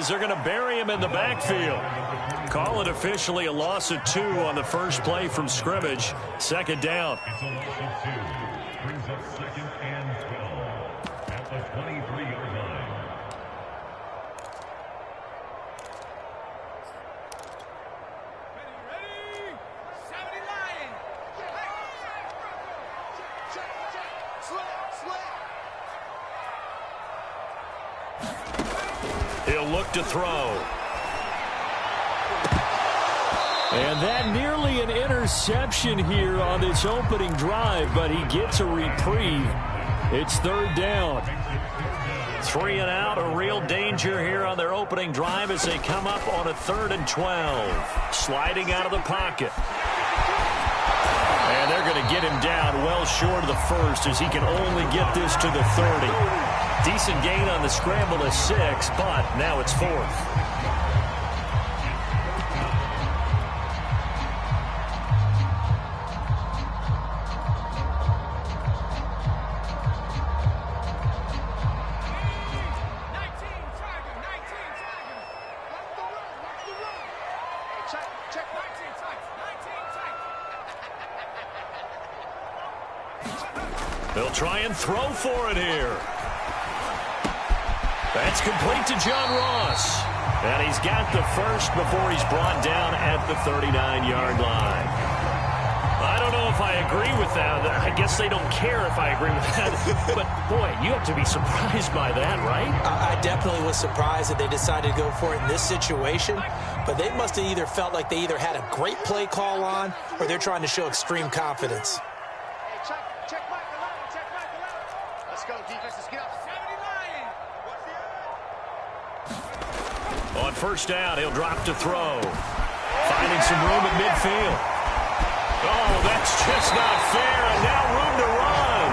as they're going to bury him in the backfield. Call it officially a loss of 2 on the first play from scrimmage. Second down. It's a loss of 2. Brings up second and 12 at the 23-yard line. He'll look to throw. And that nearly an interception here on this opening drive, but he gets a reprieve. It's third down. 3 and out, a real danger here on their opening drive as they come up on a 3rd and 12. Sliding out of the pocket. And they're going to get him down well short of the first as he can only get this to the 30. Decent gain on the scramble to 6, but now it's 4th. They'll try and throw for it here. That's complete to John Ross. And he's got the first before he's brought down at the 39-yard line. I don't know if I agree with that. I guess they don't care if I agree with that. But, boy, you have to be surprised by that, right? I definitely was surprised that they decided to go for it in this situation. But they must have either felt like they either had a great play call on or they're trying to show extreme confidence. On first down, he'll drop to throw. Finding some room at midfield. Oh, that's just not fair, and now room to run.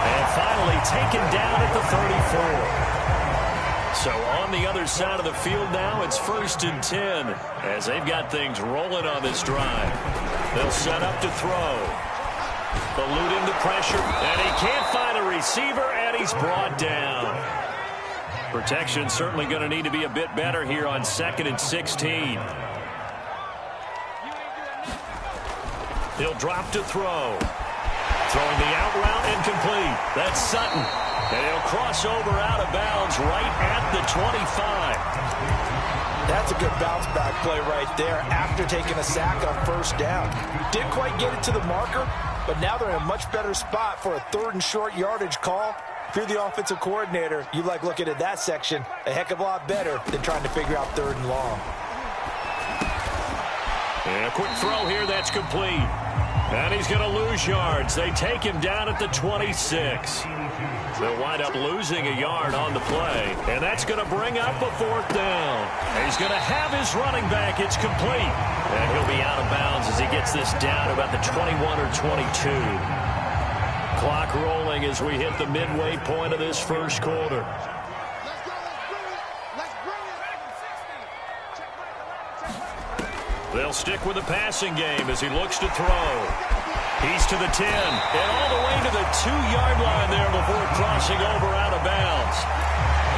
And finally taken down at the 34. So on the other side of the field now, it's 1st and 10 as they've got things rolling on this drive. They'll set up to throw. Elude into pressure, and he can't find a receiver, and he's brought down. Protection certainly going to need to be a bit better here on 2nd and 16. He'll drop to throw. Throwing the out route incomplete. That's Sutton. And he'll cross over out of bounds right at the 25. That's a good bounce back play right there after taking a sack on first down. Didn't quite get it to the marker, but now they're in a much better spot for a 3rd and short yardage call. If you're the offensive coordinator, you like looking at that section a heck of a lot better than trying to figure out 3rd and long. And a quick throw here that's complete. And he's going to lose yards. They take him down at the 26. They'll wind up losing a yard on the play. And that's going to bring up a 4th down. And he's going to have his running back. It's complete. And he'll be out of bounds as he gets this down about the 21 or 22. Clock rolling as we hit the midway point of this first quarter. They'll stick with the passing game as he looks to throw. He's to the 10 and all the way to the 2-yard line there before crossing over out of bounds.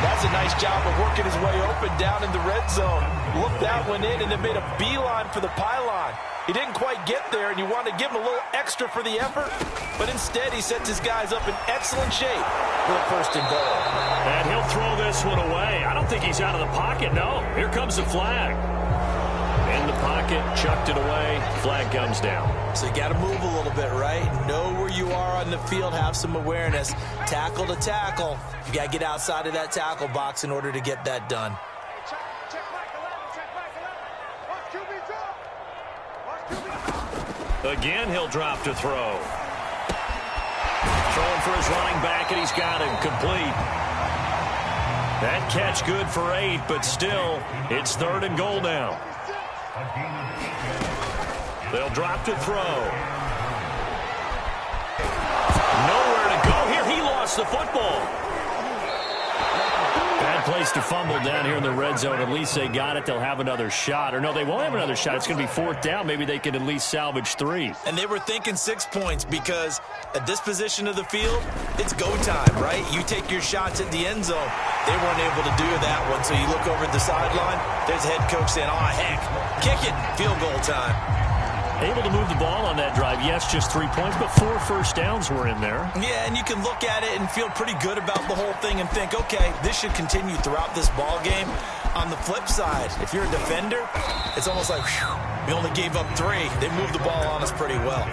That's a nice job of working his way open down in the red zone. Looked that one in and then made a beeline for the pylon. He didn't quite get there, and you want to give him a little extra for the effort, but instead he sets his guys up in excellent shape for the 1st and goal. And he'll throw this one away. I don't think he's out of the pocket, no. Here comes the flag. In the pocket, chucked it away, flag comes down. So you got to move a little bit, right? Know where you are on the field, have some awareness. Tackle to tackle. You got to get outside of that tackle box in order to get that done. Again, he'll drop to throw. Throwing for his running back, and he's got him complete. That catch good for 8, but still, it's 3rd and goal now. They'll drop to throw. Nowhere to go here. He lost the football. Bad place to fumble down here in the red zone. At least they got it. They'll have another shot. Or no, they won't have another shot. It's going to be 4th down. Maybe they can at least salvage 3. And they were thinking 6 points because at this position of the field, it's go time, right? You take your shots at the end zone. They weren't able to do that one, so you look over at the sideline, there's the head coach saying, oh, heck, kick it, field goal time. Able to move the ball on that drive. Yes, just 3 points, but 4 first downs were in there. Yeah, and you can look at it and feel pretty good about the whole thing and think, okay, this should continue throughout this ball game. On the flip side, if you're a defender, it's almost like, whew, we only gave up 3. They moved the ball on us pretty well.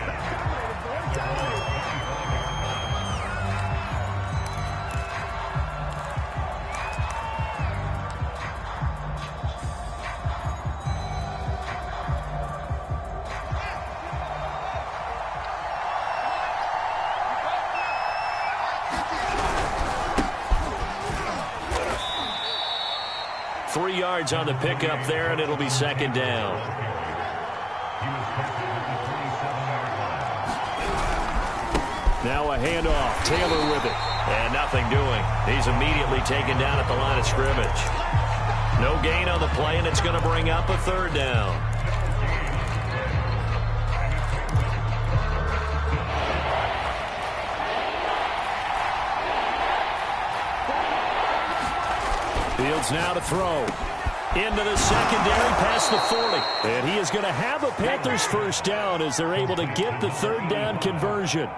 Yards on the pickup there, and it'll be second down. Now a handoff. Taylor with it. And nothing doing. He's immediately taken down at the line of scrimmage. No gain on the play, and it's going to bring up a third down. Fields now to throw. Into the secondary past the 40. And he is going to have a Panthers first down as they're able to get the third down conversion.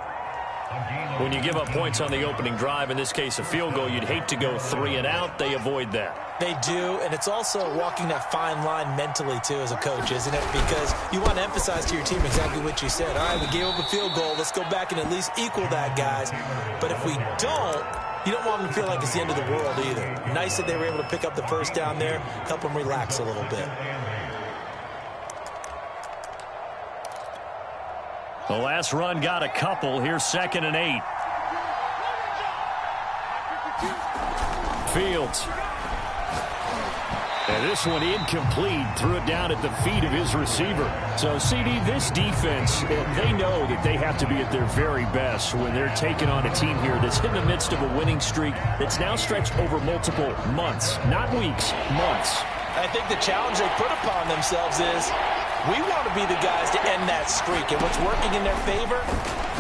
When you give up points on the opening drive, in this case a field goal, you'd hate to go 3 and out. They avoid that. They do, and it's also walking that fine line mentally, too, as a coach, isn't it? Because you want to emphasize to your team exactly what you said. All right, we gave up a field goal. Let's go back and at least equal that, guys. But if we don't, you don't want them to feel like it's the end of the world either. Nice that they were able to pick up the first down there, help them relax a little bit. The last run got a couple. Here's 2nd and 8. Fields. And this one incomplete. Threw it down at the feet of his receiver. So, CD, this defense, they know that they have to be at their very best when they're taking on a team here that's in the midst of a winning streak that's now stretched over multiple months. Not weeks, months. I think the challenge they put upon themselves is we want to be the guys to end that streak. And what's working in their favor?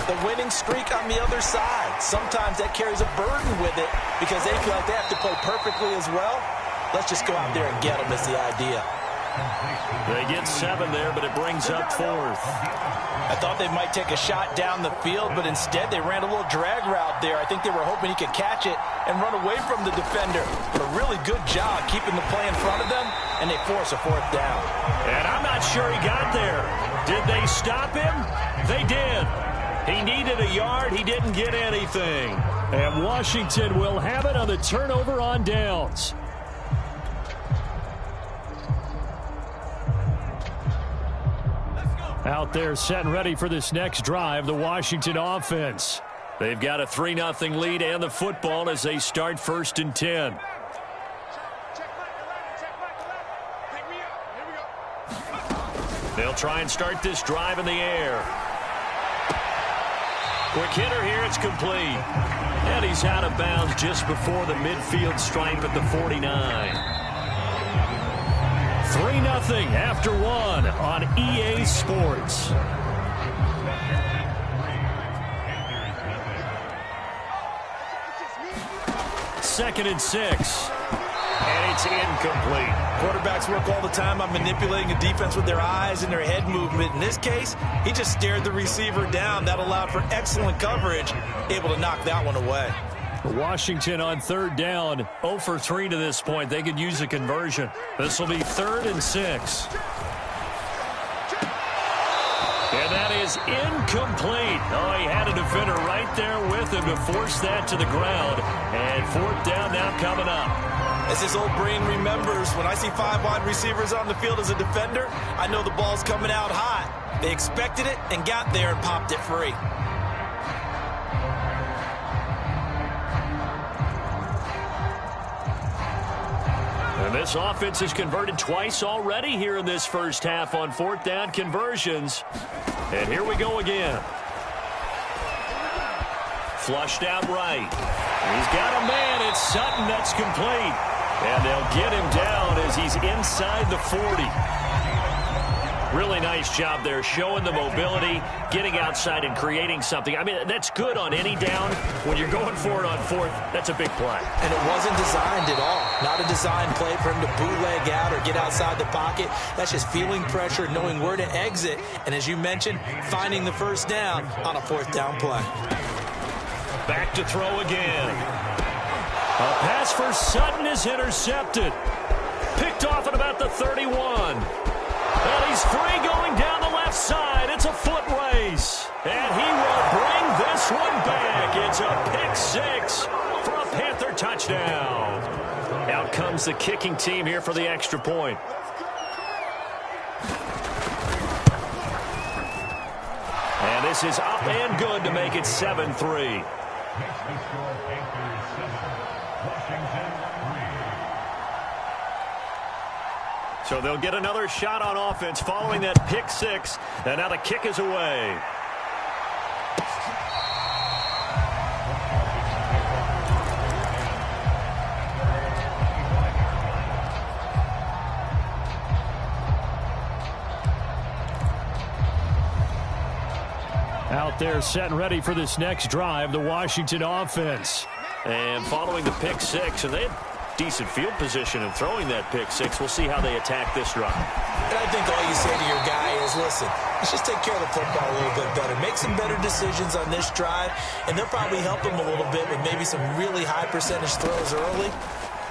The winning streak on the other side. Sometimes that carries a burden with it because they feel like they have to play perfectly as well. Let's just go out there and get them is the idea. They get 7 there, but it brings up 4th. I thought they might take a shot down the field, but instead they ran a little drag route there. I think they were hoping he could catch it and run away from the defender. But a really good job keeping the play in front of them, and they force a 4th down. And I'm not sure he got there. Did they stop him? They did. He needed a yard. He didn't get anything. And Washington will have it on the turnover on downs. Out there set and ready for this next drive, the Washington offense. They've got a 3-0 lead and the football as they start 1st and 10. They'll try and start this drive in the air. Quick hitter here, it's complete. And he's out of bounds just before the midfield stripe at the 49. 3-0 after 1 on EA Sports. Second and 6. And it's incomplete. Quarterbacks work all the time on manipulating a defense with their eyes and their head movement. In this case, he just stared the receiver down. That allowed for excellent coverage, able to knock that one away. Washington on 3rd down, 0 for 3 to this point. They could use a conversion. This will be 3rd and 6. And that is incomplete. Oh, he had a defender right there with him to force that to the ground. And 4th down now coming up. As his old brain remembers, when I see 5 wide receivers on the field as a defender, I know the ball's coming out hot. They expected it and got there and popped it free. And this offense has converted twice already here in this first half on 4th down conversions. And here we go again. Flushed out right. He's got a man. It's Sutton. That's complete. And they'll get him down as he's inside the 40. Really nice job there, showing the mobility, getting outside and creating something. I mean, that's good on any down. When you're going for it on fourth, that's a big play. And it wasn't designed at all. Not a design play for him to bootleg out or get outside the pocket. That's just feeling pressure, knowing where to exit, and as you mentioned, finding the first down on a fourth down play. Back to throw again. A pass for Sutton is intercepted. Picked off at about the 31. And he's free going down the left side. It's a foot race. And he will bring this one back. It's a pick six for a Panther touchdown. Out comes the kicking team here for the extra point. And this is up and good to make it 7-3. So they'll get another shot on offense following that pick six. And now the kick is away. Out there set and ready for this next drive, the Washington offense. And following the pick six, and they had decent field position in throwing that pick six. We'll see how they attack this drive. And I think all you say to your guy is, listen, let's just take care of the football a little bit better. Make some better decisions on this drive, and they'll probably help him a little bit with maybe some really high percentage throws early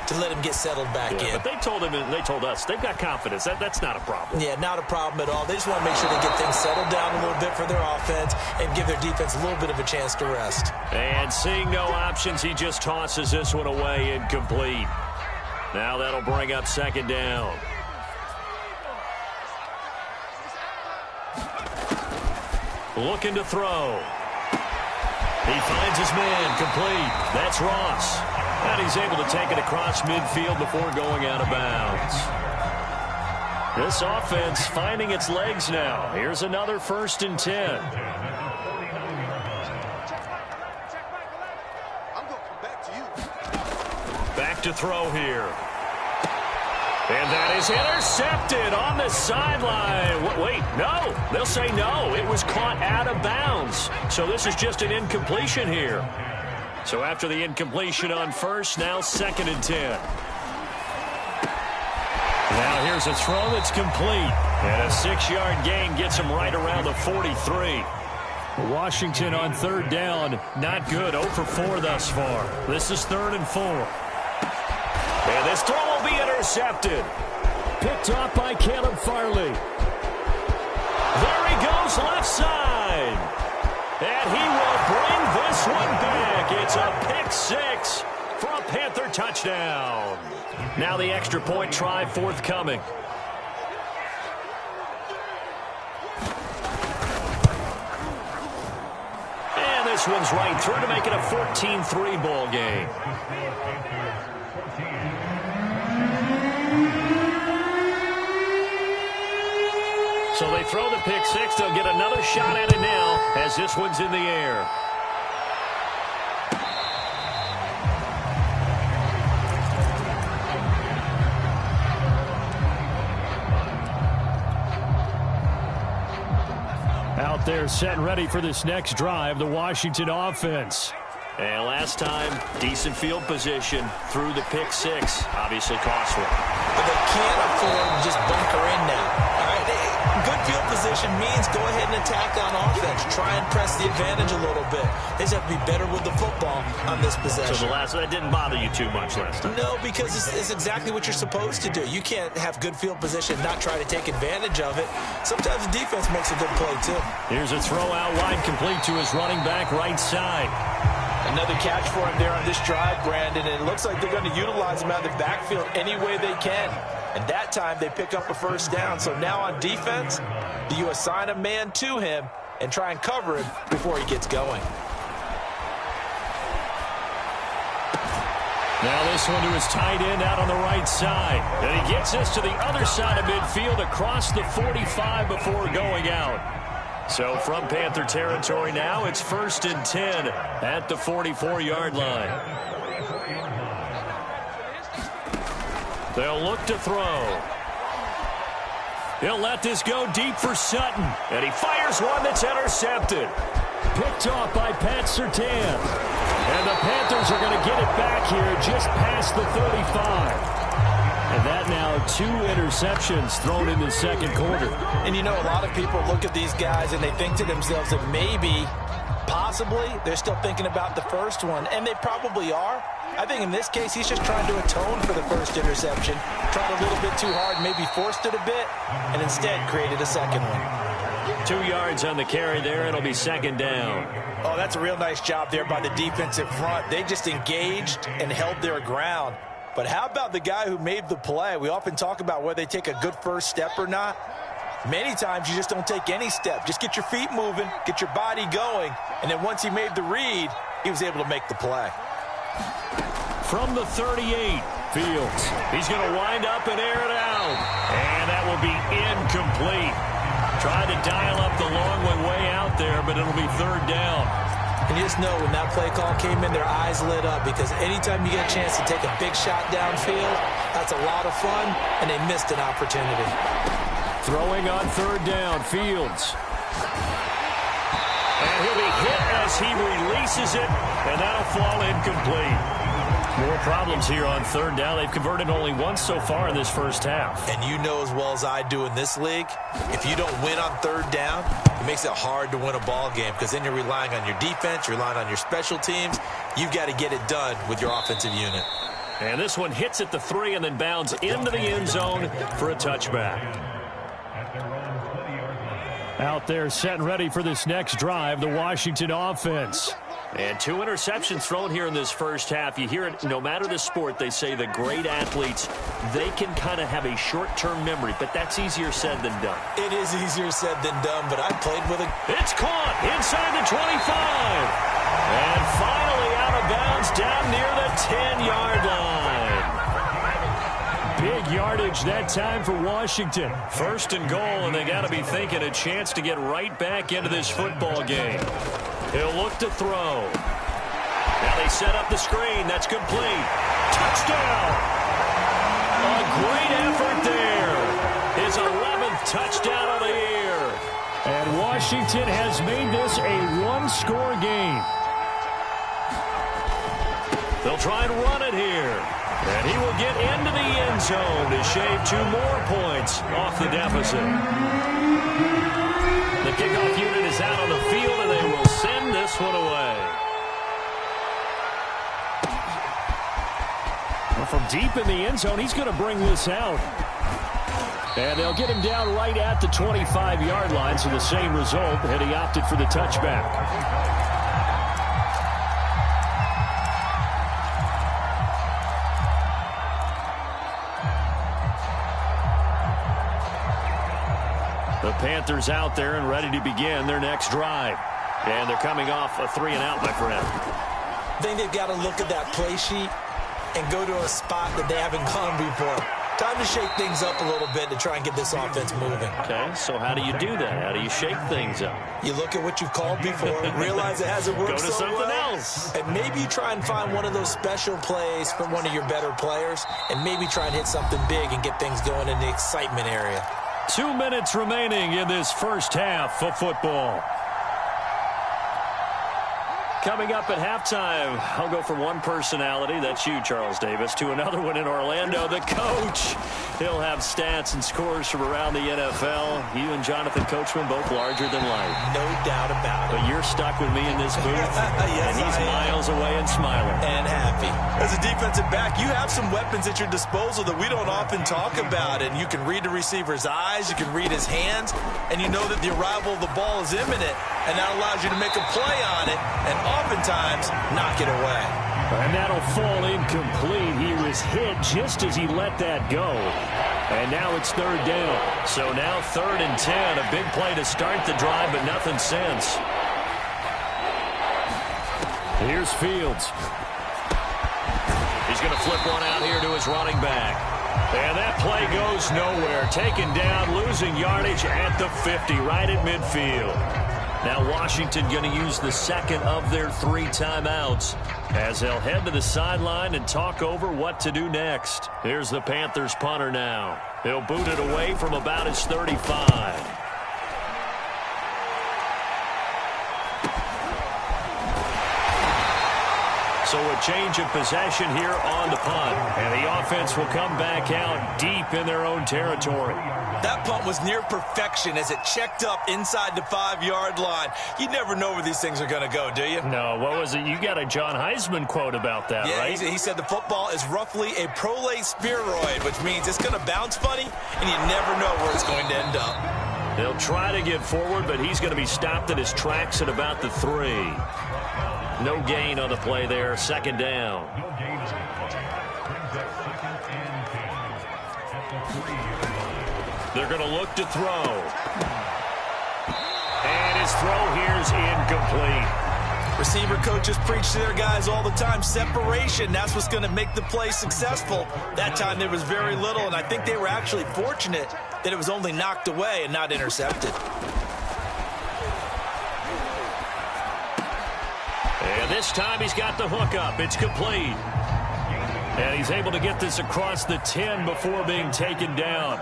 to let him get settled back in. But they told him and they told us they've got confidence. That's not a problem. Yeah, not a problem at all. They just want to make sure they get things settled down a little bit for their offense and give their defense a little bit of a chance to rest. And seeing no options, he just tosses this one away incomplete. Now that'll bring up second down. Looking to throw. He finds his man complete. That's Ross. And he's able to take it across midfield before going out of bounds. This offense finding its legs now. Here's another 1st and 10. Back to throw here. And that is intercepted on the sideline. Wait, no. They'll say no. It was caught out of bounds. So this is just an incompletion here. So after the incompletion on first, now 2nd and 10. Now here's a throw that's complete. And a 6-yard gain gets him right around the 43. Washington on 3rd down. Not good. 0 for 4 thus far. This is 3rd and 4. And this throw will be intercepted. Picked off by Caleb Farley. There he goes left side. And he will bring this one back. It's a pick six for a Panther touchdown. Now the extra point try forthcoming. And this one's right through to make it a 14-3 ball game. So they throw the pick six. They'll get another shot at it now as this one's in the air. Out there set and ready for this next drive, the Washington offense. And last time, decent field position through the pick six. Obviously costly. But they can't afford to just bunker in now. All right, good field position means go ahead and attack on offense. Try and press the advantage a little bit. They just have to be better with the football on this possession. So that didn't bother you too much last time? No, because it's exactly what you're supposed to do. You can't have good field position and not try to take advantage of it. Sometimes the defense makes a good play, too. Here's a throw out wide, complete to his running back right side. Another catch for him there on this drive, Brandon, and it looks like they're going to utilize him out of the backfield any way they can. And that time they pick up a first down. So now on defense, you assign a man to him and try and cover him before he gets going. Now this one to his tight end out on the right side. And he gets this to the other side of midfield across the 45 before going out. So from Panther territory now, it's 1st and 10 at the 44-yard line. They'll look to throw. He'll let this go deep for Sutton. And he fires one that's intercepted. Picked off by Pat Surtain. And the Panthers are going to get it back here just past the 35. And that now 2 interceptions thrown in the second quarter. And you know, a lot of people look at these guys and they think to themselves that maybe, possibly, they're still thinking about the first one. And they probably are. I think in this case, he's just trying to atone for the first interception. Tried a little bit too hard, maybe forced it a bit, and instead created a second one. 2 yards on the carry there. It'll be second down. Oh, that's a real nice job there by the defensive front. They just engaged and held their ground. But how about the guy who made the play? We often talk about whether they take a good first step or not. Many times you just don't take any step. Just get your feet moving, get your body going, and then once he made the read, he was able to make the play. From the 38, Fields. He's going to wind up and air it out. And that will be incomplete. Tried to dial up the long one way out there, but it'll be third down. And you just know when that play call came in, their eyes lit up because anytime you get a chance to take a big shot downfield, that's a lot of fun, and they missed an opportunity. Throwing on third down, Fields. And he'll be hit as he releases it, and that'll fall incomplete. More problems here on third down. They've converted only once so far in this first half. And you know as well as I do in this league, if you don't win on third down, it makes it hard to win a ball game because then you're relying on your defense, you're relying on your special teams. You've got to get it done with your offensive unit. And this one hits at the 3 and then bounds into the end zone for a touchback. Out there set and ready for this next drive, the Washington offense. And 2 interceptions thrown here in this first half. You hear it, no matter the sport, they say the great athletes, they can kind of have a short-term memory, but that's easier said than done. It is easier said than done, but I played with it. It's caught inside the 25. And finally out of bounds down near the 10-yard line. Big yardage that time for Washington. First and goal, and they got to be thinking a chance to get right back into this football game. He'll look to throw. Now they set up the screen. That's complete. Touchdown! A great effort there. His 11th touchdown of the year. And Washington has made this a one-score game. They'll try and run it here. And he will get into the end zone to shave 2 more points off the deficit. The kickoff unit is out on the field, and they will send this one away. Well, from deep in the end zone, he's going to bring this out. And they'll get him down right at the 25-yard line, so the same result, and he opted for the touchback. The Panthers out there and ready to begin their next drive. And they're coming off a 3-and-out, my friend. I think they've got to look at that play sheet and go to a spot that they haven't gone before. Time to shake things up a little bit to try and get this offense moving. Okay, so how do you do that? How do you shake things up? You look at what you've called before, realize it hasn't worked Go to so something well, else. and maybe you try and find one of those special plays from one of your better players, and maybe try and hit something big and get things going in the excitement area. 2 minutes remaining in this first half of football. Coming up at halftime, I'll go from one personality, that's you, Charles Davis, to another one in Orlando, the coach. He'll have stats and scores from around the NFL. You and Jonathan Coachman, both larger than life. No doubt about it. But you're stuck with me in this booth, yes, and he's miles away and smiling. And happy. As a defensive back, you have some weapons at your disposal that we don't often talk about. And you can read the receiver's eyes, you can read his hands, and you know that the arrival of the ball is imminent. And that allows you to make a play on it and oftentimes knock it away. And that'll fall incomplete. He was hit just as he let that go. And now it's third down. So now 3rd and 10. A big play to start the drive, but nothing since. Here's Fields. He's going to flip one out here to his running back. And that play goes nowhere. Taken down, losing yardage at the 50, right at midfield. Now Washington going to use the second of their 3 timeouts as they'll head to the sideline and talk over what to do next. Here's the Panthers punter now. He'll boot it away from about his 35. So a change of possession here on the punt. And the offense will come back out deep in their own territory. That punt was near perfection as it checked up inside the 5-yard line. You never know where these things are going to go, do you? No, what was it? You got a John Heisman quote about that, right? He said the football is roughly a prolate spheroid, which means it's going to bounce funny, and you never know where it's going to end up. They'll try to get forward, but he's going to be stopped in his tracks at about the 3. No gain on the play there. Second down. No gain on the play. Brings up 2nd and 10 at the 3-yard line. They're going to look to throw. And his throw here's incomplete. Receiver coaches preach to their guys all the time. Separation, that's what's going to make the play successful. That time there was very little, and I think they were actually fortunate that it was only knocked away and not intercepted. And this time he's got the hook up. It's complete. And he's able to get this across the 10 before being taken down.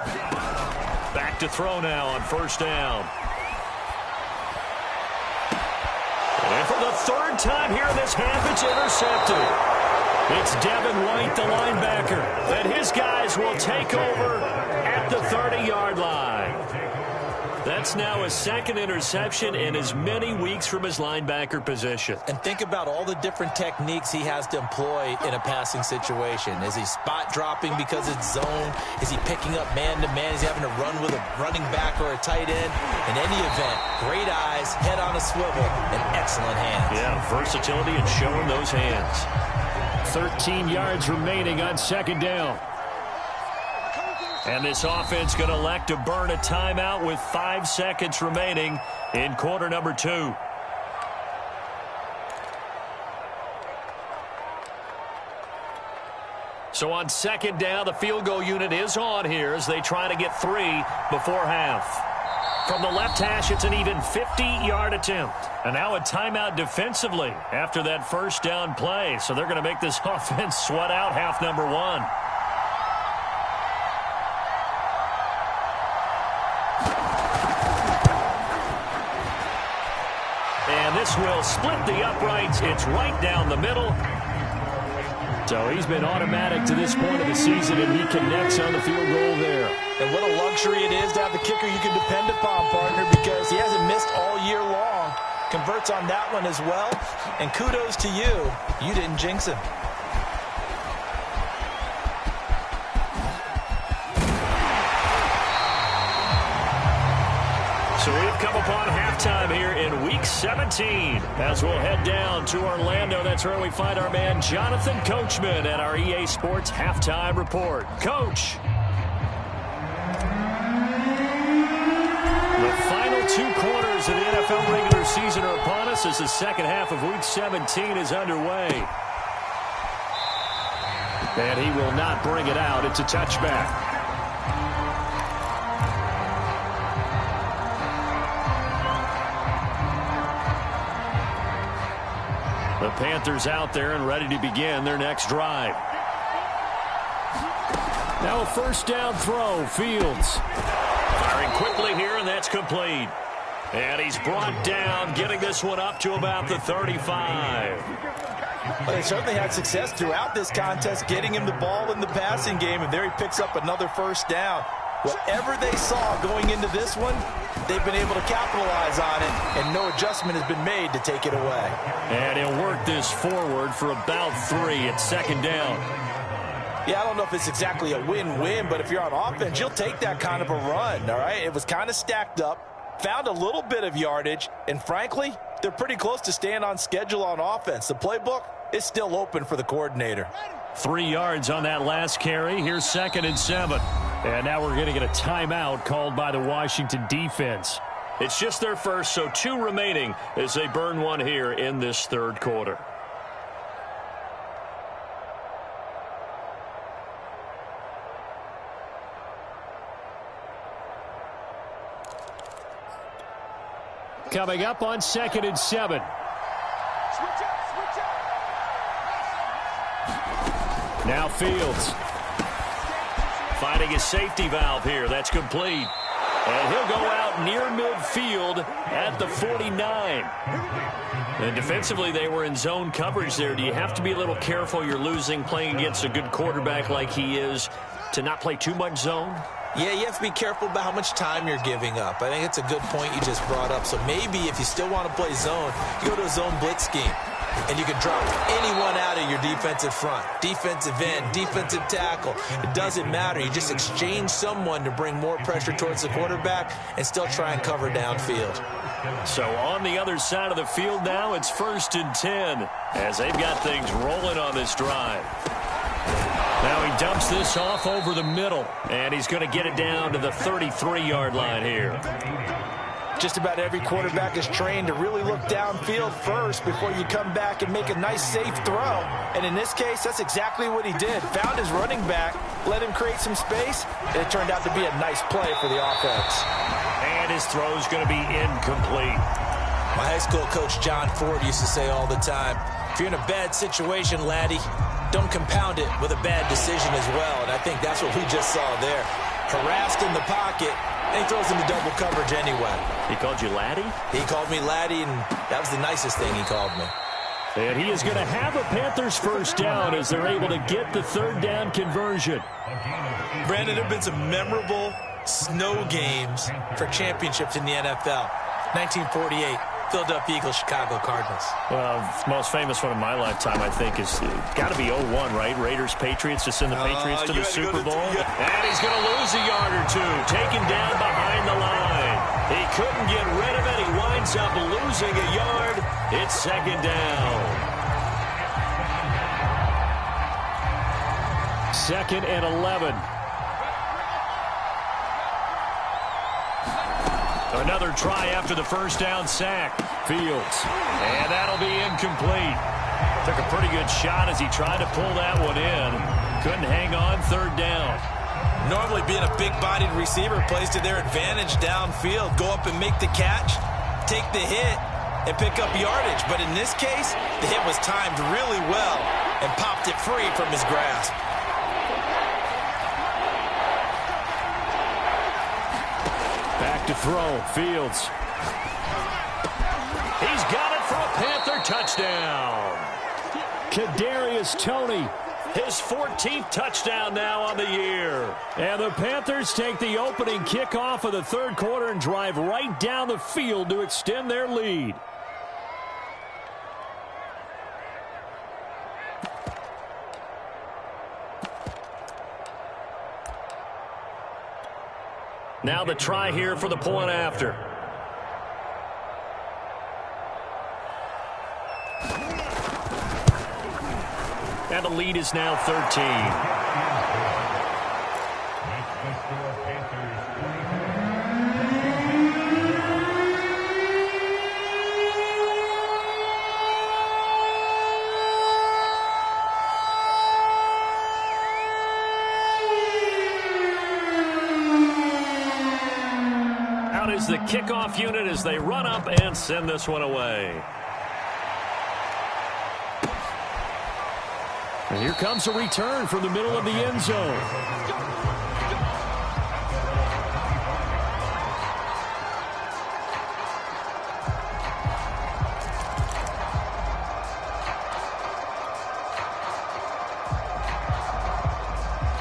Back to throw now on first down. And for the 3rd time here in this half, it's intercepted. It's Devin White, the linebacker. And his guys will take over at the 30-yard line. That's now his 2nd interception in as many weeks from his linebacker position. And think about all the different techniques he has to employ in a passing situation. Is he spot dropping because it's zone? Is he picking up man-to-man? Is he having to run with a running back or a tight end? In any event, great eyes, head on a swivel, and excellent hands. Yeah, versatility and showing those hands. 13 yards remaining on 2nd down. And this offense going to elect to burn a timeout with 5 seconds remaining in quarter number 2. So on 2nd down, the field goal unit is on here as they try to get 3 before half. From the left hash, it's an even 50-yard attempt. And now a timeout defensively after that first down play. So they're going to make this offense sweat out half number 1. And this will split the uprights. It's right down the middle. So he's been automatic to this point of the season, and he connects on the field goal there. And what a luxury it is to have a kicker you can depend upon, partner, because he hasn't missed all year long. Converts on that one as well. And kudos to you. You didn't jinx him. So we've come upon halftime here in Week 17 as we'll head down to Orlando. That's where we find our man Jonathan Coachman at our EA Sports Halftime Report. Coach. The final 2 quarters of the NFL regular season are upon us as the second half of Week 17 is underway. And he will not bring it out. It's a touchback. The Panthers out there and ready to begin their next drive. Now a first down throw. Fields firing quickly here, and that's complete. And he's brought down, getting this one up to about the 35. Well, they certainly had success throughout this contest, getting him the ball in the passing game, and there he picks up another first down. Whatever they saw going into this one, they've been able to capitalize on it, and no adjustment has been made to take it away. And he'll work this forward for about 3 at second down. Yeah, I don't know if it's exactly a win-win, but if you're on offense, you'll take that kind of a run, all right? It was kind of stacked up, found a little bit of yardage, and frankly, they're pretty close to staying on schedule on offense. The playbook is still open for the coordinator. 3 yards on that last carry. Here's 2nd and 7. And now we're going to get a timeout called by the Washington defense. It's just their first, so 2 remaining as they burn one here in this 3rd quarter. Coming up on 2nd and 7. Now Fields. finding his safety valve here. That's complete. And he'll go out near midfield at the 49. And defensively, they were in zone coverage there. Do you have to be a little careful? You're losing playing against a good quarterback like he is to not play too much zone? Yeah, you have to be careful about how much time you're giving up. I think it's a good point you just brought up. So maybe if you still want to play zone, you go to a zone blitz scheme. And you can drop anyone out of your defensive front. Defensive end, defensive tackle. It doesn't matter. You just exchange someone to bring more pressure towards the quarterback and still try and cover downfield. So on the other side of the field now, it's 1st and 10 as they've got things rolling on this drive. Now he dumps this off over the middle, and he's going to get it down to the 33-yard line here. Just about every quarterback is trained to really look downfield first before you come back and make a nice, safe throw. And in this case, that's exactly what he did. Found his running back, let him create some space, and it turned out to be a nice play for the offense. And his throw's going to be incomplete. My high school coach, John Ford, used to say all the time, if you're in a bad situation, laddie, don't compound it with a bad decision as well. And I think that's what we just saw there. Harassed in the pocket, and he throws into double coverage anyway. He called you laddie? He called me laddie, and that was the nicest thing he called me. And he is going to have a Panthers first down as they're able to get the 3rd down conversion. Brandon, there have been some memorable snow games for championships in the NFL. 1948. Philadelphia Eagles, Chicago Cardinals. Well, the most famous one of my lifetime, I think, is got to be 01, right? Raiders, Patriots, to send the Patriots to the Super Bowl. And he's going to lose a yard or two, taken down behind the line. He couldn't get rid of it. He winds up losing a yard. It's 2nd down. 2nd and 11. Another try after the first down sack. Fields. And that'll be incomplete. Took a pretty good shot as he tried to pull that one in. Couldn't hang on 3rd down. Normally being a big-bodied receiver plays to their advantage downfield. Go up and make the catch, take the hit, and pick up yardage. But in this case, the hit was timed really well and popped it free from his grasp. Back to throw. Fields. He's got it for a Panther touchdown. Kadarius Toney. His 14th touchdown now on the year. And the Panthers take the opening kickoff of the 3rd quarter and drive right down the field to extend their lead. Now the try here for the point after. And the lead is now 13. Out is the kickoff unit as they run up and send this one away. And here comes a return from the middle of the end zone.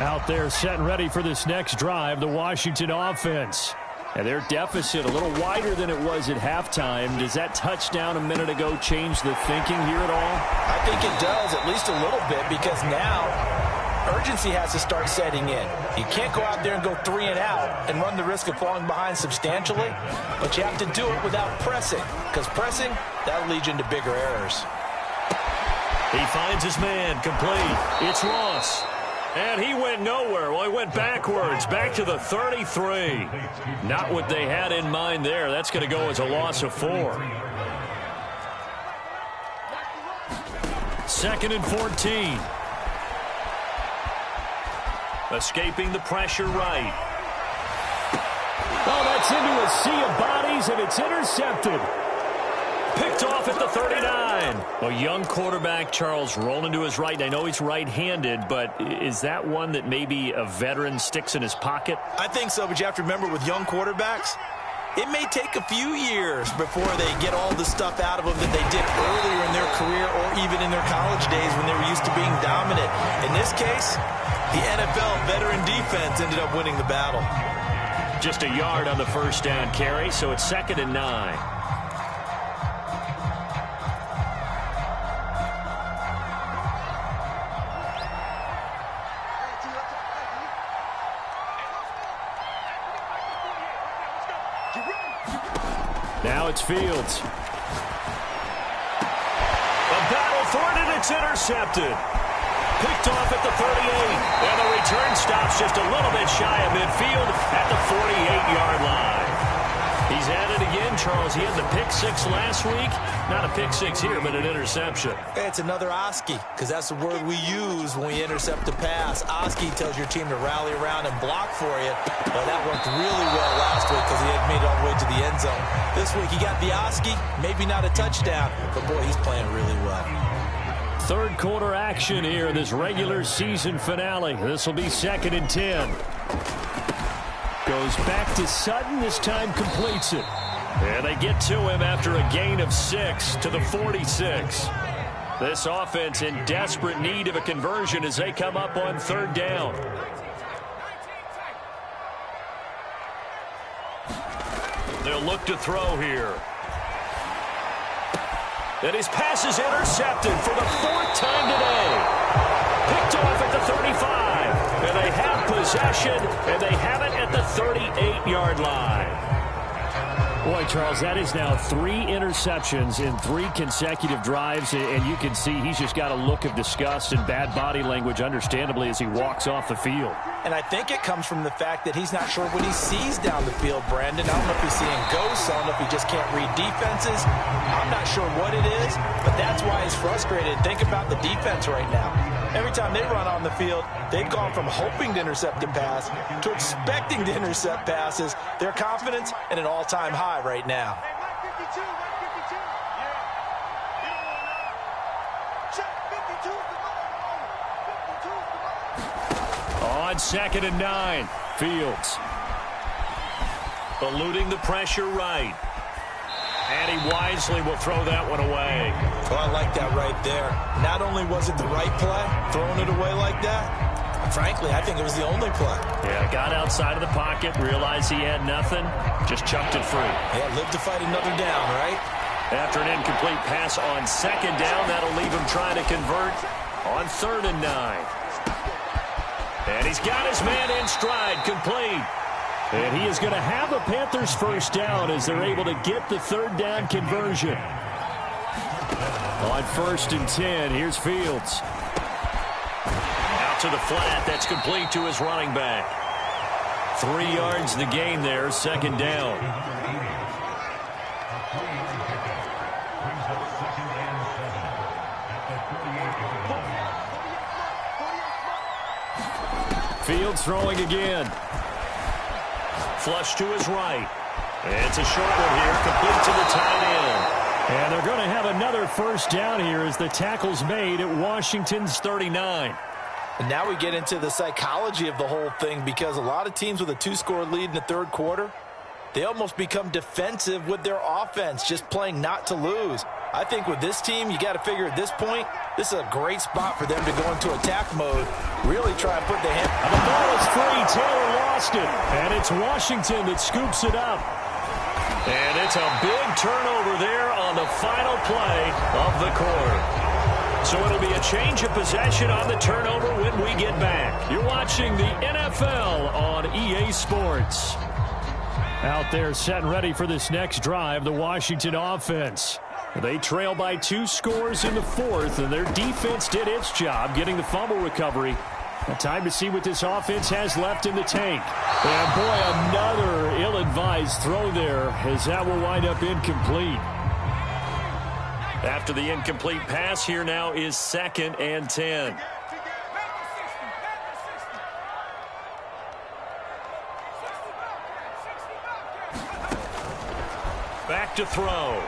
Out there set and ready for this next drive, the Washington offense. And their deficit a little wider than it was at halftime. Does that touchdown a minute ago change the thinking here at all? I think it does, at least a little bit, because now urgency has to start setting in. You can't go out there and go 3 and out and run the risk of falling behind substantially, but you have to do it without pressing, because pressing, that'll lead you into bigger errors. He finds his man, complete. It's Ross. And he went nowhere. Well, he went backwards, back to the 33. Not what they had in mind there. That's going to go as a loss of 4. 2nd and 14. Escaping the pressure right. Oh, that's into a sea of bodies, and it's intercepted. Picked off at the 39. A young quarterback, Charles, rolling to his right. And I know he's right-handed, but is that one that maybe a veteran sticks in his pocket? I think so, but you have to remember with young quarterbacks, it may take a few years before they get all the stuff out of them that they did earlier in their career or even in their college days when they were used to being dominant. In this case, the NFL veteran defense ended up winning the battle. Just a yard on the first down carry, so it's 2nd and 9. Now it's Fields. The battle for it, and it's intercepted. Picked off at the 38. And the return stops just a little bit shy of midfield at the 48-yard line. He's at it again, Charles. He had the pick six last week. Not a pick six here, but an interception. It's another Oski, because that's the word we use when we intercept a pass. Oski tells your team to rally around and block for you. Well, that worked really well last week because he had made it all the way to the end zone. This week he got the Oski, maybe not a touchdown, but boy, he's playing really well. Third quarter action here in this regular season finale. This will be 2nd and 10. Goes back to Sutton. This time completes it. And they get to him after a gain of 6 to the 46. This offense in desperate need of a conversion as they come up on 3rd down. They'll look to throw here. And his pass is intercepted for the 4th time today. Picked off at the 35. And they have possession, and they have it at the 38-yard line. Boy, Charles, that is now 3 interceptions in 3 consecutive drives, and you can see he's just got a look of disgust and bad body language, understandably, as he walks off the field. And I think it comes from the fact that he's not sure what he sees down the field, Brandon. I don't know if he's seeing ghosts. I don't know if he just can't read defenses. I'm not sure what it is, but that's why he's frustrated. Think about the defense right now. Every time they run on the field, they've gone from hoping to intercept a pass to expecting to intercept passes. Their confidence at an all-time high right now. On 2nd and 9, Fields. Eluding the pressure right. And he wisely will throw that one away. Well, I like that right there. Not only was it the right play, throwing it away like that, frankly, I think it was the only play. Yeah, got outside of the pocket, realized he had nothing, just chucked it free. Yeah, live to fight another down, right? After an incomplete pass on 2nd down, that'll leave him trying to convert on 3rd and 9. And he's got his man in stride, complete. And he is going to have a Panthers first down as they're able to get the 3rd down conversion. On 1st and 10, here's Fields. Out to the flat, that's complete to his running back. 3 yards the gain there, 2nd down. Fields throwing again. Flush to his right. It's a short one here, complete to the tight end. And they're going to have another first down here as the tackle's made at Washington's 39. And now we get into the psychology of the whole thing, because a lot of teams with a 2-score lead in the 3rd quarter, they almost become defensive with their offense, just playing not to lose. I think with this team, you got to figure at this point, this is a great spot for them to go into attack mode, really try and put the hand. And the ball is free. Taylor lost it. And it's Washington that scoops it up. And it's a big turnover there on the final play of the quarter. So it'll be a change of possession on the turnover when we get back. You're watching the NFL on EA Sports. Out there set and ready for this next drive, the Washington offense. They trail by 2 scores in the 4th, and their defense did its job getting the fumble recovery. Time to see what this offense has left in the tank. And boy, another ill-advised throw there, as that will wind up incomplete. After the incomplete pass, here now is 2nd and 10. Back to throw.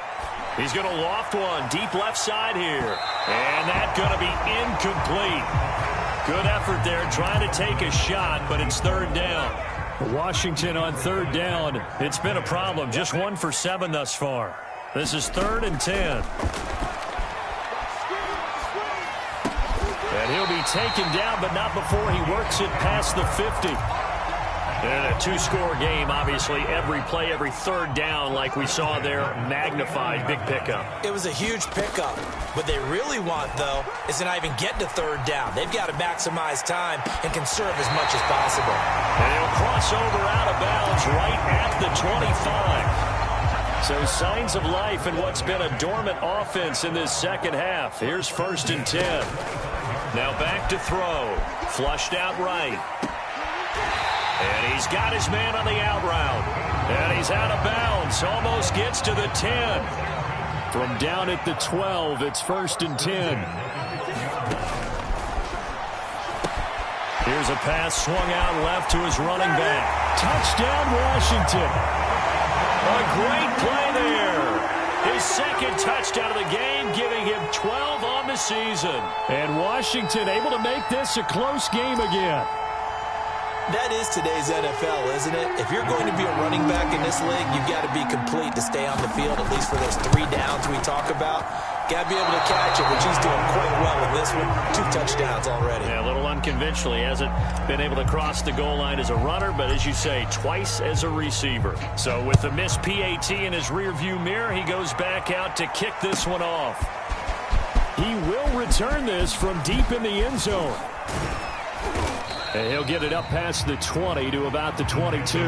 He's going to loft one deep left side here. And that's going to be incomplete. Good effort there trying to take a shot, but it's third down. Washington on third down. It's been a problem. Just 1 for 7 thus far. This is 3rd and 10. And he'll be taken down, but not before he works it past the 50. And a two-score game, obviously, every play, every third down, like we saw there, magnified, big pickup. It was a huge pickup. What they really want, though, is to not even get to third down. They've got to maximize time and conserve as much as possible. And he'll cross over out of bounds right at the 25. So signs of life in what's been a dormant offense in this second half. Here's 1st and 10. Now back to throw. Flushed out right. And he's got his man on the out route. And he's out of bounds. Almost gets to the 10. From down at the 12, it's 1st and 10. Here's a pass swung out left to his running back. Touchdown, Washington. A great play there. His second touchdown of the game, giving him 12 on the season. And Washington able to make this a close game again. That is today's NFL, isn't it? If you're going to be a running back in this league, you've got to be complete to stay on the field, at least for those 3 downs we talk about. Got to be able to catch it, which he's doing quite well in this one. 2 touchdowns already. Yeah, a little unconventional. He hasn't been able to cross the goal line as a runner, but as you say, twice as a receiver. So with the missed PAT in his rearview mirror, he goes back out to kick this one off. He will return this from deep in the end zone. And he'll get it up past the 20 to about the 22.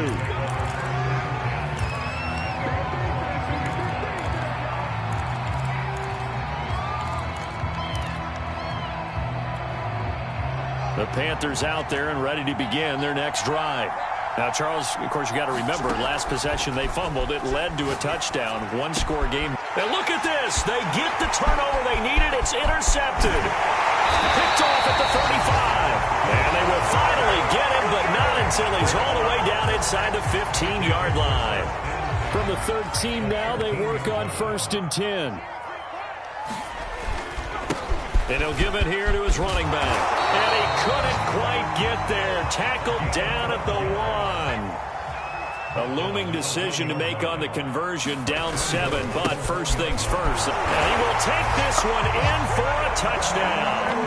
The Panthers out there and ready to begin their next drive. Now, Charles, of course, you got to remember, last possession they fumbled. It led to a touchdown, 1-score game. And look at this. They get the turnover they needed. It's intercepted. Picked off at the 35. And they will finally get him, but not until he's all the way down inside the 15-yard line. From the 13 now, they work on 1st and 10. And he'll give it here to his running back. And he couldn't quite get there. Tackled down at the 1. A looming decision to make on the conversion, down 7, but first things first. And he will take this one in for a touchdown.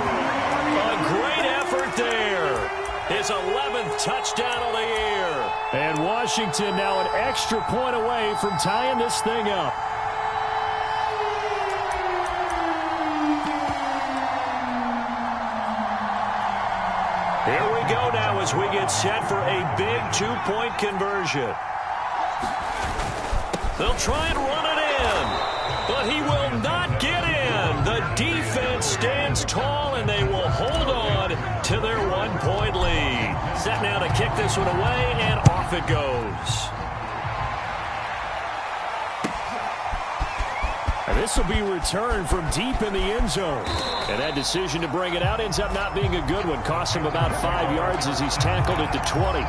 A great effort there. His 11th touchdown of the year. And Washington now an extra point away from tying this thing up. Here we go now as we get set for a big 2-point conversion. They'll try and run it in, but he will not get in. The defense stands tall, and they will hold on to their 1-point lead. Set now to kick this one away, and off it goes. And this will be returned from deep in the end zone. And that decision to bring it out ends up not being a good one. Cost him about 5 yards as he's tackled at the 20.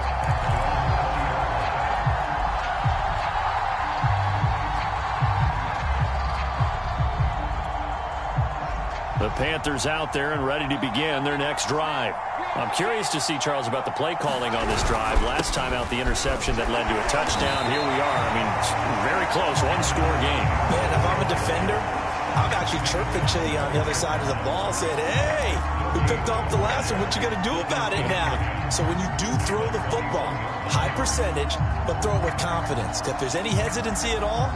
The Panthers out there and ready to begin their next drive. I'm curious to see, Charles, about the play calling on this drive. Last time out, the interception that led to a touchdown. Here we are. I mean, it's very close, 1-score game. Man, if I'm a defender, I'm actually chirping to you on the other side of the ball, saying, hey, we picked off the last one. What you going to do about it now? So when you do throw the football, high percentage, but throw it with confidence. If there's any hesitancy at all,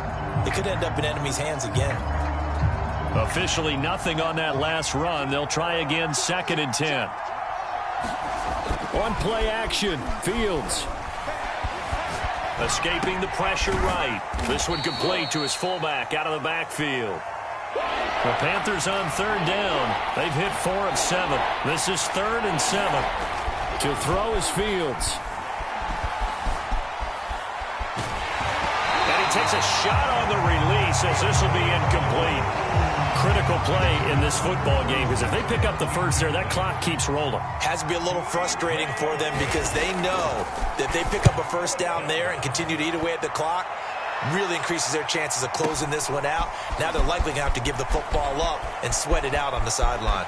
it could end up in enemy's hands again. Officially nothing on that last run. They'll try again, 2nd and 10. On play action, Fields. Escaping the pressure right. This one complete to his fullback out of the backfield. The Panthers on 3rd down. They've hit 4 of 7. This is 3rd and 7. To throw is Fields. And he takes a shot on the release as this will be incomplete. Critical play in this football game because if they pick up the first there, that clock keeps rolling. Has to be a little frustrating for them because they know that if they pick up a first down there and continue to eat away at the clock, really increases their chances of closing this one out. Now they're likely going to have to give the football up and sweat it out on the sideline.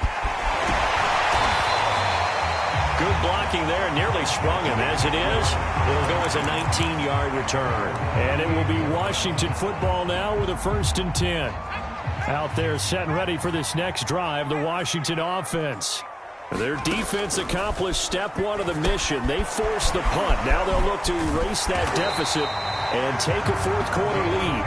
Good blocking there, nearly sprung him. As it is, it'll go as a 19-yard return. And it will be Washington football now with a 1st and 10. Out there set and ready for this next drive, the Washington offense. Their defense accomplished step 1 of the mission. They forced the punt. Now they'll look to erase that deficit and take a 4th quarter lead.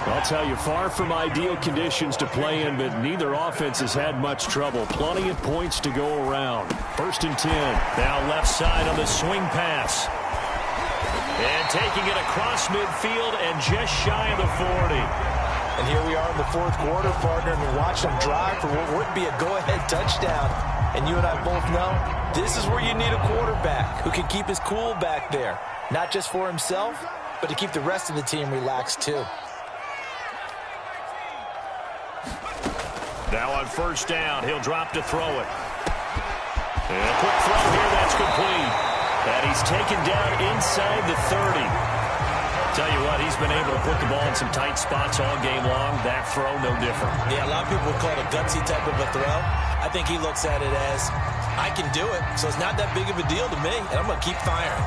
I'll tell you, far from ideal conditions to play in, but neither offense has had much trouble. Plenty of points to go around. 1st and 10. Now left side on the swing pass. And taking it across midfield and just shy of the 40. And here we are in the 4th quarter, partner, and we watch them drive for what would be a go-ahead touchdown. And you and I both know this is where you need a quarterback who can keep his cool back there. Not just for himself, but to keep the rest of the team relaxed too. Now on 1st down, he'll drop to throw it. And a quick throw here, that's complete. And he's taken down inside the 30. Tell you what, he's been able to put the ball in some tight spots all game long. That throw, no different. Yeah, a lot of people would call it a gutsy type of a throw. I think he looks at it as, I can do it, so it's not that big of a deal to me, and I'm going to keep firing.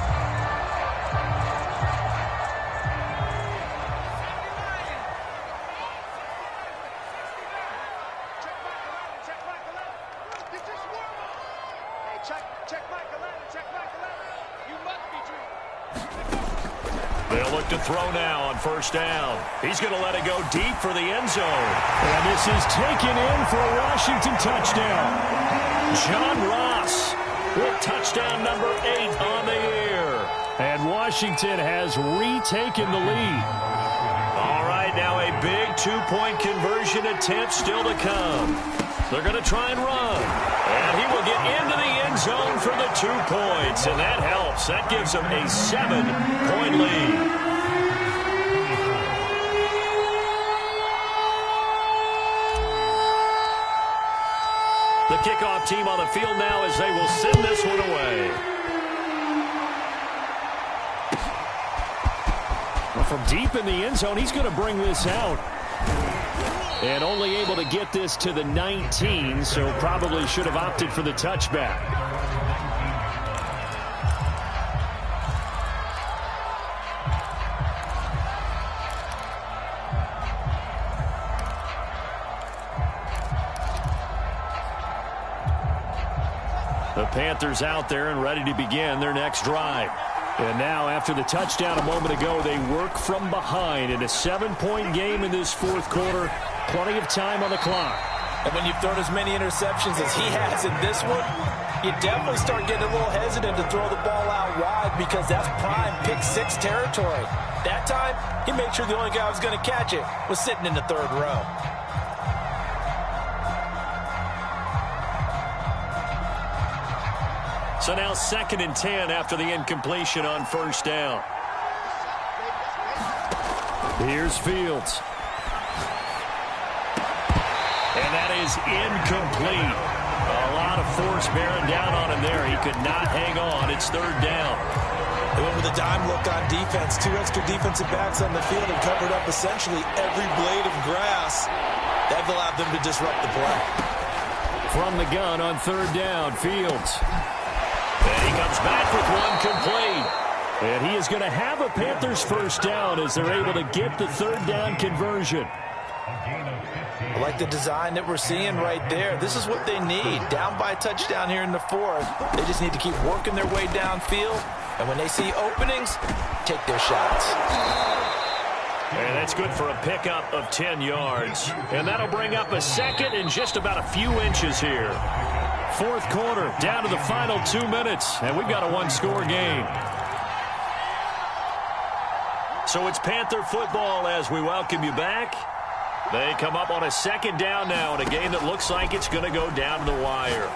They'll look to throw now on 1st down. He's going to let it go deep for the end zone. And this is taken in for a Washington touchdown. John Ross with touchdown number 8 on the year. And Washington has retaken the lead. All right, now a big 2-point conversion attempt still to come. They're going to try and run. And he will get into the end zone for the 2 points. And that helps. That gives them a 7-point lead. The kickoff team on the field now as they will send this one away. Well, from deep in the end zone, he's going to bring this out. And only able to get this to the 19, so probably should have opted for the touchback. The Panthers out there and ready to begin their next drive. And now, after the touchdown a moment ago, they work from behind in a 7-point game in this 4th quarter. Plenty of time on the clock. And when you've thrown as many interceptions as he has in this one, you definitely start getting a little hesitant to throw the ball out wide because that's prime pick 6 territory. That time, he made sure the only guy who was going to catch it was sitting in the 3rd row. So now 2nd and 10 after the incompletion on 1st down. Here's Fields. And that is incomplete. A lot of force bearing down on him there. He could not hang on. It's 3rd down. They went with a dime look on defense. 2 extra defensive backs on the field and covered up essentially every blade of grass. That allowed them to disrupt the play. From the gun on 3rd down, Fields. And he comes back with one complete. And he is going to have a Panthers 1st down as they're able to get the 3rd down conversion. I like the design that we're seeing right there. This is what they need. Down by a touchdown here in the 4th. They just need to keep working their way downfield. And when they see openings, take their shots. And that's good for a pickup of 10 yards. And that'll bring up a 2nd and just about a few inches here. 4th quarter, down to the final 2 minutes. And we've got a 1-score game. So it's Panther football as we welcome you back. They come up on a 2nd down now in a game that looks like it's going to go down to the wire.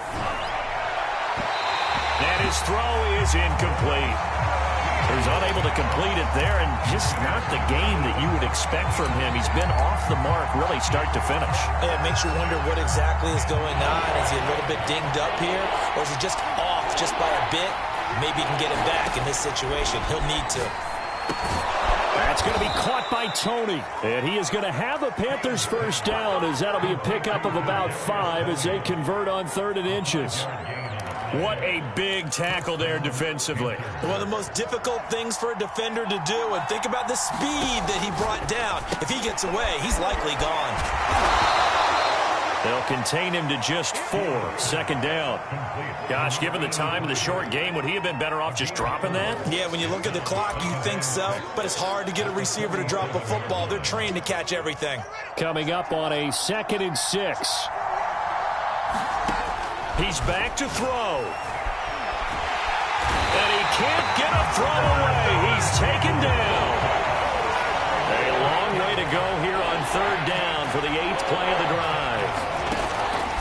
And his throw is incomplete. He's unable to complete it there, and just not the game that you would expect from him. He's been off the mark really start to finish. Yeah, it makes you wonder what exactly is going on. Is he a little bit dinged up here, or is he just off just by a bit? Maybe he can get it back in this situation. He'll need to. That's going to be caught by Tony. And he is going to have a Panthers first down, as that'll be a pickup of about 5 as they convert on 3rd and inches. What a big tackle there defensively. One of the most difficult things for a defender to do. And think about the speed that he brought down. If he gets away, he's likely gone. They'll contain him to just 4. 2nd down. Gosh, given the time of the short game, would he have been better off just dropping that? Yeah, when you look at the clock, you think so. But it's hard to get a receiver to drop a football. They're trained to catch everything. Coming up on a 2nd and 6. He's back to throw. And he can't get a throw away. He's taken down. A long way to go here on 3rd down for the 8th play of the drive.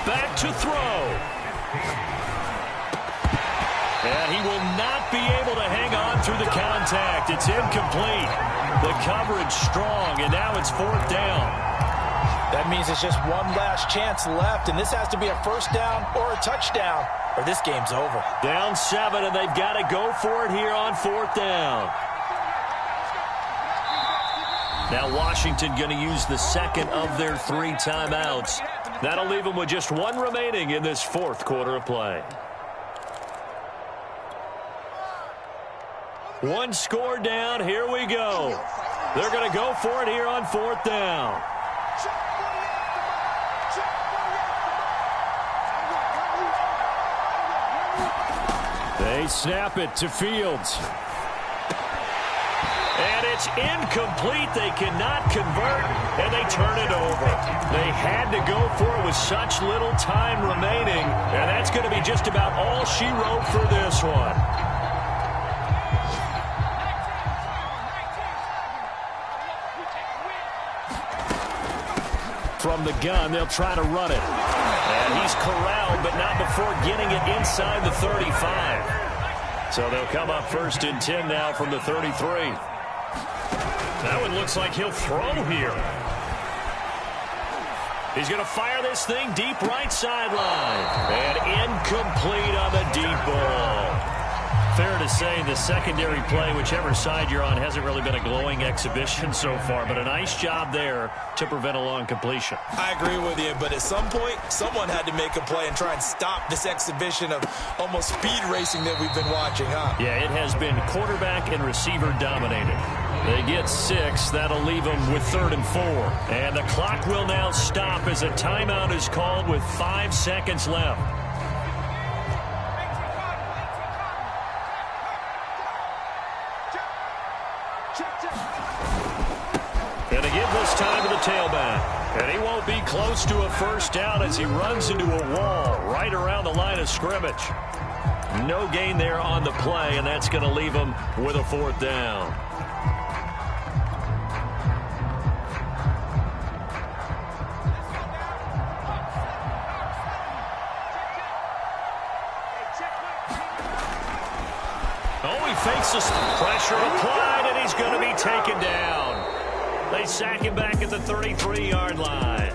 Back to throw. And he will not be able to hang on through the contact. It's incomplete. The coverage strong, and now it's 4th down. That means it's just one last chance left, and this has to be a first down or a touchdown, or this game's over. Down 7, and they've got to go for it here on 4th down. Now Washington going to use the 2nd of their 3 timeouts. That'll leave them with just 1 remaining in this 4th quarter of play. 1 score down. Here we go. They're going to go for it here on 4th down. They snap it to Fields. And it's incomplete. They cannot convert, and they turn it over. They had to go for it with such little time remaining, and that's going to be just about all she wrote for this one. From the gun, they'll try to run it. And he's corralled, but not before getting it inside the 35. So they'll come up 1st and 10 now from the 33. That one looks like he'll throw here. He's going to fire this thing deep right sideline. And incomplete on the deep ball. Fair to say the secondary play, whichever side you're on, hasn't really been a glowing exhibition so far, but a nice job there to prevent a long completion. I agree with you, but at some point, someone had to make a play and try and stop this exhibition of almost speed racing that we've been watching, huh? Yeah, it has been quarterback and receiver dominated. They get 6. That'll leave them with 3rd and 4. And the clock will now stop as a timeout is called with 5 seconds left. And they give this time to the tailback. And he won't be close to a first down as he runs into a wall right around the line of scrimmage. No gain there on the play, and that's going to leave him with a 4th down. Oh, he fakes this pressure applied, and he's going to be taken down. They sack him back at the 33-yard line.